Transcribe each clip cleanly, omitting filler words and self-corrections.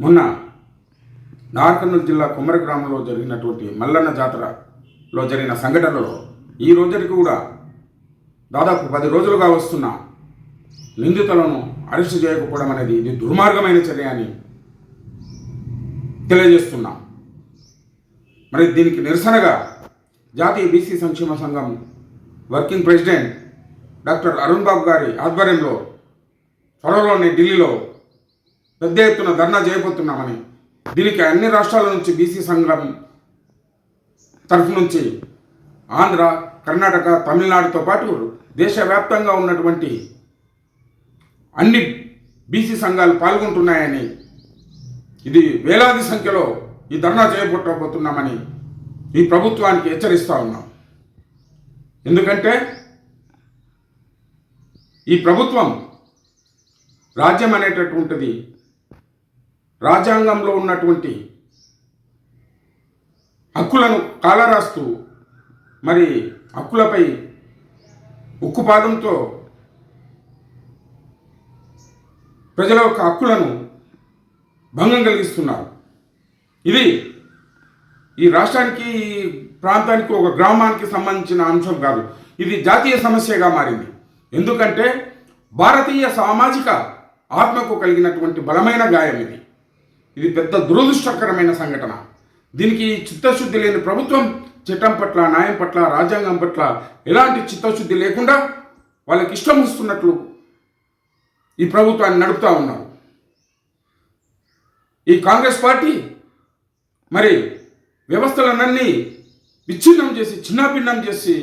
మొన్న నార్కర్నూలు జిల్లా కుమ్మరి గ్రామంలో జరిగినటువంటి మల్లన్న జాతరలో జరిగిన సంఘటనలో ఈ రోజుకి కూడా దాదాపు 10 రోజులుగా వస్తున్న నిందితులను అరెస్టు చేయకపోవడం అనేది ఇది దుర్మార్గమైన చర్య అని తెలియజేస్తున్నాం. మరి దీనికి నిరసనగా జాతీయ బీసీ సంక్షేమ సంఘం వర్కింగ్ ప్రెసిడెంట్ డాక్టర్ అరుణ్ బాబు గారి ఆధ్వర్యంలో త్వరలోనే ఢిల్లీలో పెద్ద ఎత్తున ధర్నా చేయబోతున్నామని, దీనికి అన్ని రాష్ట్రాల నుంచి బీసీ సంఘం తరఫు నుంచి ఆంధ్ర, కర్ణాటక, తమిళనాడుతో పాటు దేశవ్యాప్తంగా ఉన్నటువంటి అన్ని బీసీ సంఘాలు పాల్గొంటున్నాయని, ఇది వేలాది సంఖ్యలో ఈ ధర్నా చేయబోతున్నామని ఈ ప్రభుత్వానికి హెచ్చరిస్తూ ఉన్నాం. ఎందుకంటే ఈ ప్రభుత్వం రాజ్యం అనేటటువంటిది రాజ్యాంగంలో ఉన్నటువంటి హక్కులను కాలరాస్తూ మరి హక్కులపై ఉక్కుపాదంతో ప్రజల యొక్క హక్కులను భంగం కలిగిస్తున్నారు. ఇది ఈ రాష్ట్రానికి, ప్రాంతానికి, ఒక గ్రామానికి సంబంధించిన అంశం కాదు, ఇది జాతీయ సమస్యగా మారింది. ఎందుకంటే భారతీయ సామాజిక ఆత్మకు కలిగినటువంటి బలమైన గాయం ఇది. ఇది పెద్ద దురదృష్టకరమైన సంఘటన. దీనికి చిత్తశుద్ధి లేని ప్రభుత్వం చట్టం పట్ల, న్యాయం పట్ల, రాజ్యాంగం పట్ల ఎలాంటి చిత్తశుద్ధి లేకుండా వాళ్ళకి ఇష్టం వస్తున్నట్లు ఈ ప్రభుత్వాన్ని నడుపుతూ ఉన్నారు. ఈ కాంగ్రెస్ పార్టీ మరి వ్యవస్థలన్నీ విచ్ఛిన్నం చేసి, చిన్నాభిన్నం చేసి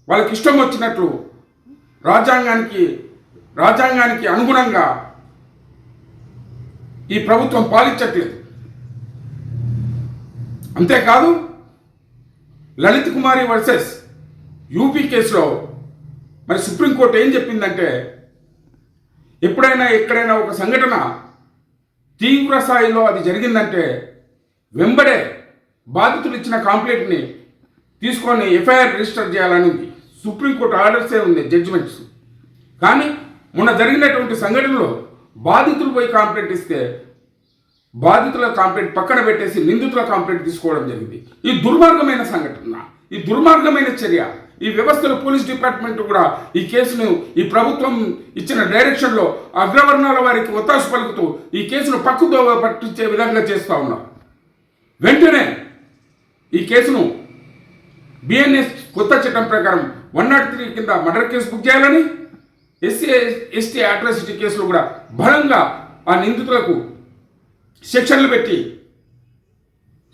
వాళ్ళకి ఇష్టం వచ్చినట్లు రాజ్యాంగానికి అనుగుణంగా ఈ ప్రభుత్వం పాలించట్లేదు. అంతేకాదు, లలిత్ కుమారి వర్సెస్ యూపీ కేసులో మరి సుప్రీంకోర్టు ఏం చెప్పిందంటే, ఎప్పుడైనా ఎక్కడైనా ఒక సంఘటన తీవ్ర స్థాయిలో అది జరిగిందంటే వెంబడే బాధితులు ఇచ్చిన కంప్లైంట్ని తీసుకొని ఎఫ్ఐఆర్ రిజిస్టర్ చేయాలని ఉంది. సుప్రీంకోర్టు ఆర్డర్సే ఉంది, జడ్జిమెంట్స్. కానీ మొన్న జరిగినటువంటి సంఘటనలో బాధితులు పోయి కంప్లైంట్ ఇస్తే బాధితుల కంప్లైంట్ పక్కన పెట్టేసి నిందితుల కంప్లైంట్ తీసుకోవడం జరిగింది. ఈ దుర్మార్గమైన సంఘటన, ఈ దుర్మార్గమైన చర్య. ఈ వ్యవస్థలో పోలీస్ డిపార్ట్మెంట్ కూడా ఈ కేసును ఈ ప్రభుత్వం ఇచ్చిన డైరెక్షన్లో అగ్రవర్ణాల వారికి ఒత్తాసు పలుకుతూ ఈ కేసును పక్కుదోవ పట్టించే విధంగా చేస్తూ ఉన్నారు. వెంటనే ఈ కేసును బిఎన్ఎస్ కొత్త చట్టం ప్రకారం 103 కింద మర్డర్ కేసు బుక్ చేయాలని, ఎస్సీ అట్రాసిటీ కేసులు కూడా బలంగా ఆ నిందితులకు శిక్షలు పెట్టి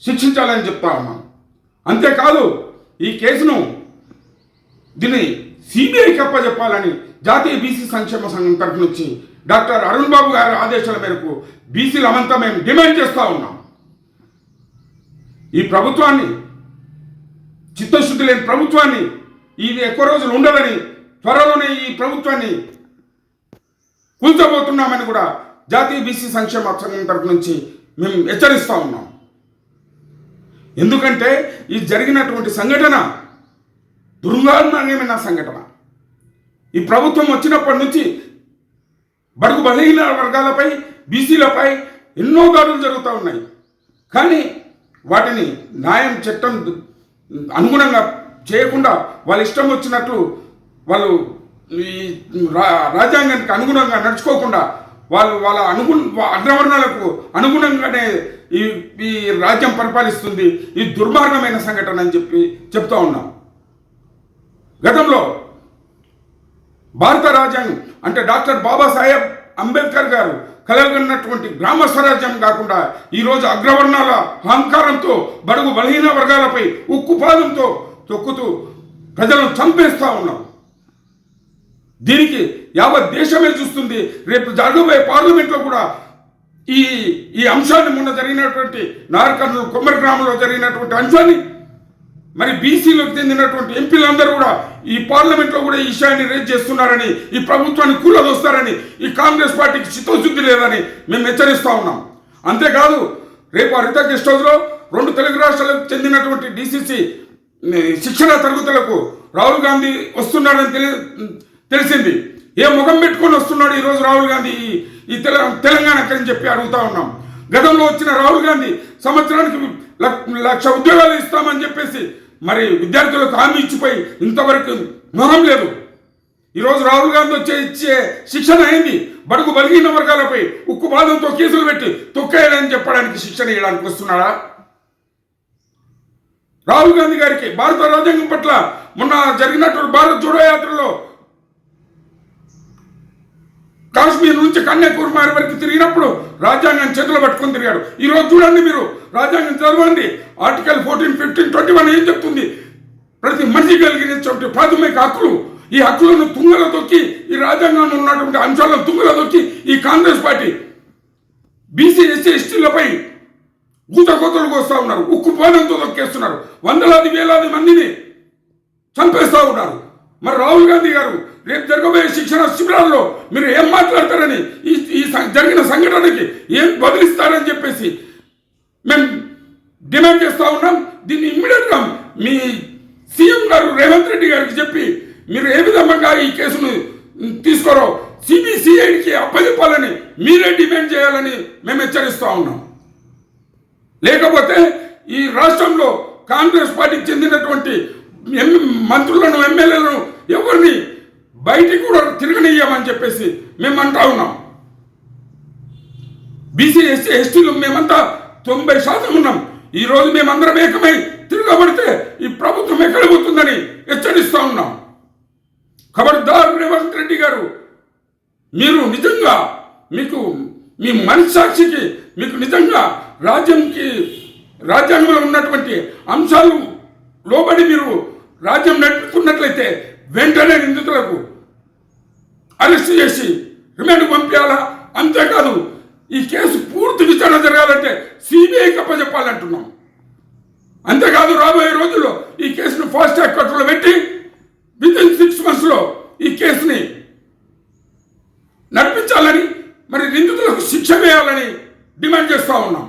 శిక్షించాలని చెప్తా ఉన్నాం. అంతేకాదు, ఈ కేసును దీన్ని సిబిఐకి అప్పచెప్పాలని జాతీయ బీసీ సంక్షేమ సంఘం తరఫు నుంచి డాక్టర్ అరుణ్ బాబు గారి ఆదేశాల మేరకు బీసీలమంతా మేము డిమాండ్ చేస్తూ ఉన్నాం. ఈ ప్రభుత్వాన్ని, చిత్తశుద్ధి లేని ప్రభుత్వాన్ని, ఇది ఎక్కువ రోజులు ఉండదని, త్వరలోనే ఈ ప్రభుత్వాన్ని కూల్చబోతున్నామని కూడా జాతీయ బీసీ సంక్షేమ సంఘం తరఫు నుంచి మేము హెచ్చరిస్తూ ఉన్నాం. ఎందుకంటే ఈ జరిగినటువంటి సంఘటన దుర్మార్గమైన సంఘటన. ఈ ప్రభుత్వం వచ్చినప్పటి నుంచి బడుగు బలహీన వర్గాలపై, బీసీలపై ఎన్నో దాడులు జరుగుతూ ఉన్నాయి. కానీ వాటిని న్యాయం, చట్టం అనుగుణంగా చేయకుండా వాళ్ళ ఇష్టం వచ్చినట్లు వాళ్ళు ఈ రాజ్యాంగానికి అనుగుణంగా నడుచుకోకుండా వాళ్ళ అగ్రవర్ణాలకు అనుగుణంగానే ఈ రాజ్యం పరిపాలిస్తుంది. ఈ దుర్మార్గమైన సంఘటన అని చెప్తూ ఉన్నాం. గతంలో భారత రాజ్యాంగం అంటే డాక్టర్ బాబాసాహెబ్ అంబేద్కర్ గారు కలగన్నటువంటి గ్రామ స్వరాజ్యం కాకుండా ఈరోజు అగ్రవర్ణాల అహంకారంతో బడుగు బలహీన వర్గాలపై ఉక్కుపాదంతో తొక్కుతూ ప్రజలను చంపేస్తూ ఉన్నాం. దీనికి యావత్ దేశమే చూస్తుంది. రేపు జరగబోయే పార్లమెంట్లో కూడా ఈ అంశాన్ని, మొన్న జరిగినటువంటి నార్కర్నూలు కుమ్మరి గ్రామంలో జరిగినటువంటి అంశాన్ని మరి బీసీలకు చెందినటువంటి ఎంపీలందరూ కూడా ఈ పార్లమెంట్లో కూడా ఈ విషయాన్ని రేజ్ చేస్తున్నారని, ఈ ప్రభుత్వాన్ని కూలదోస్తారని, ఈ కాంగ్రెస్ పార్టీకి చిత్తశుద్ధి లేదని మేము హెచ్చరిస్తూ ఉన్నాం. అంతేకాదు, రేపు హరిత గెస్ట్ హౌస్లో 2 తెలుగు రాష్ట్రాలకు చెందినటువంటి డీసీసీ శిక్షణ తరగతులకు రాహుల్ గాంధీ వస్తున్నాడని తెలిసింది. ఏ ముఖం పెట్టుకొని వస్తున్నాడు ఈరోజు రాహుల్ గాంధీ ఈ తెలంగాణకి అని చెప్పి అడుగుతా ఉన్నాం. గతంలో వచ్చిన రాహుల్ గాంధీ సంవత్సరానికి 1,00,000 ఉద్యోగాలు ఇస్తామని చెప్పేసి మరి విద్యార్థులకు హామీ ఇచ్చిపోయి ఇంతవరకు మొహం లేదు. ఈరోజు రాహుల్ గాంధీ ఇచ్చే శిక్షణ అయింది బడుగు బలహీన వర్గాలపై ఉక్కు బాధంతో కేసులు పెట్టి తొక్కేయాలని చెప్పడానికి శిక్షణ ఇవ్వడానికి వస్తున్నాడా? రాహుల్ గాంధీ గారికి భారత రాజ్యాంగం పట్ల మొన్న జరిగినటువంటి భారత్ జోడో యాత్రలో కాశ్మీర్ నుంచి కన్యాకుమారి వరకు తిరిగినప్పుడు రాజ్యాంగం చేతులు పట్టుకొని తిరిగాడు. ఈరోజు చూడండి, మీరు రాజ్యాంగం చదవండి. ఆర్టికల్ 14, 15, 21 ఏం చెప్తుంది? ప్రతి మనిషి కలిగినటువంటి ప్రాథమిక హక్కులు, ఈ హక్కులను తుంగలో తొక్కి, ఈ రాజ్యాంగంలో ఉన్నటువంటి అంశాలను తుంగలో తొక్కి ఈ కాంగ్రెస్ పార్టీ బీసీ, ఎస్సీ, ఎస్టీలపై ఊతకోతలు కోస్తా ఉన్నారు. ఉక్కు పాదంతో తొక్కేస్తున్నారు. వందలాది వేలాది మందిని చంపేస్తా ఉన్నారు. మరి రాహుల్ గాంధీ గారు రేపు జరగబోయే శిక్షణ శిబిరాల్లో మీరు ఏం మాట్లాడతారని, ఈ జరిగిన సంఘటనకి ఏం బదిలిస్తారని చెప్పేసి మేము డిమాండ్ చేస్తూ ఉన్నాం. దీన్ని ఇమ్మీడియట్గా మీ సీఎం గారు రేవంత్ రెడ్డి గారికి చెప్పి మీరు ఏ విధంగా ఈ కేసును తీసుకోరో సిబిసిఐడికి అప్పచెప్పాలని మీరే డిమాండ్ చేయాలని మేము హెచ్చరిస్తూ ఉన్నాం. లేకపోతే ఈ రాష్ట్రంలో కాంగ్రెస్ పార్టీకి చెందినటువంటి మంత్రులను, ఎమ్మెల్యేలను ఎవరిని బయటికి కూడా తిరగనియ్యామని చెప్పేసి మేము అంటా ఉన్నాం. బీసీ, ఎస్సీ, ఎస్టీలు మేమంతా 90% ఉన్నాం. ఈరోజు మేమందరం ఏకమై తిరగబడితే ఈ ప్రభుత్వం ఎక్కడ పోతుందని హెచ్చరిస్తూ ఉన్నాం. ఖబర్దార్ రేవంత్ రెడ్డి గారు, మీరు నిజంగా మీ మనస్సాక్షికి మీకు నిజంగా రాజ్యాంగంలో ఉన్నటువంటి అంశాలు లోబడి మీరు రాజ్యం నడుపుతున్నట్లయితే వెంటనే నిందితులకు అరెస్ట్ చేసి రిమాండ్ పంపించాలా. అంతేకాదు, ఈ కేసు పూర్తి విచారణ జరగాలంటే సిబిఐకి అప్పచెప్పాలంటున్నాం. అంతేకాదు, రాబోయే రోజుల్లో ఈ కేసును ఫాస్ట్ ట్రాక్ కోర్టులో పెట్టి వితిన్ 6 months ఈ కేసుని నడిపించాలని, మరి నిందితులకు శిక్ష వేయాలని డిమాండ్ చేస్తూ ఉన్నాం.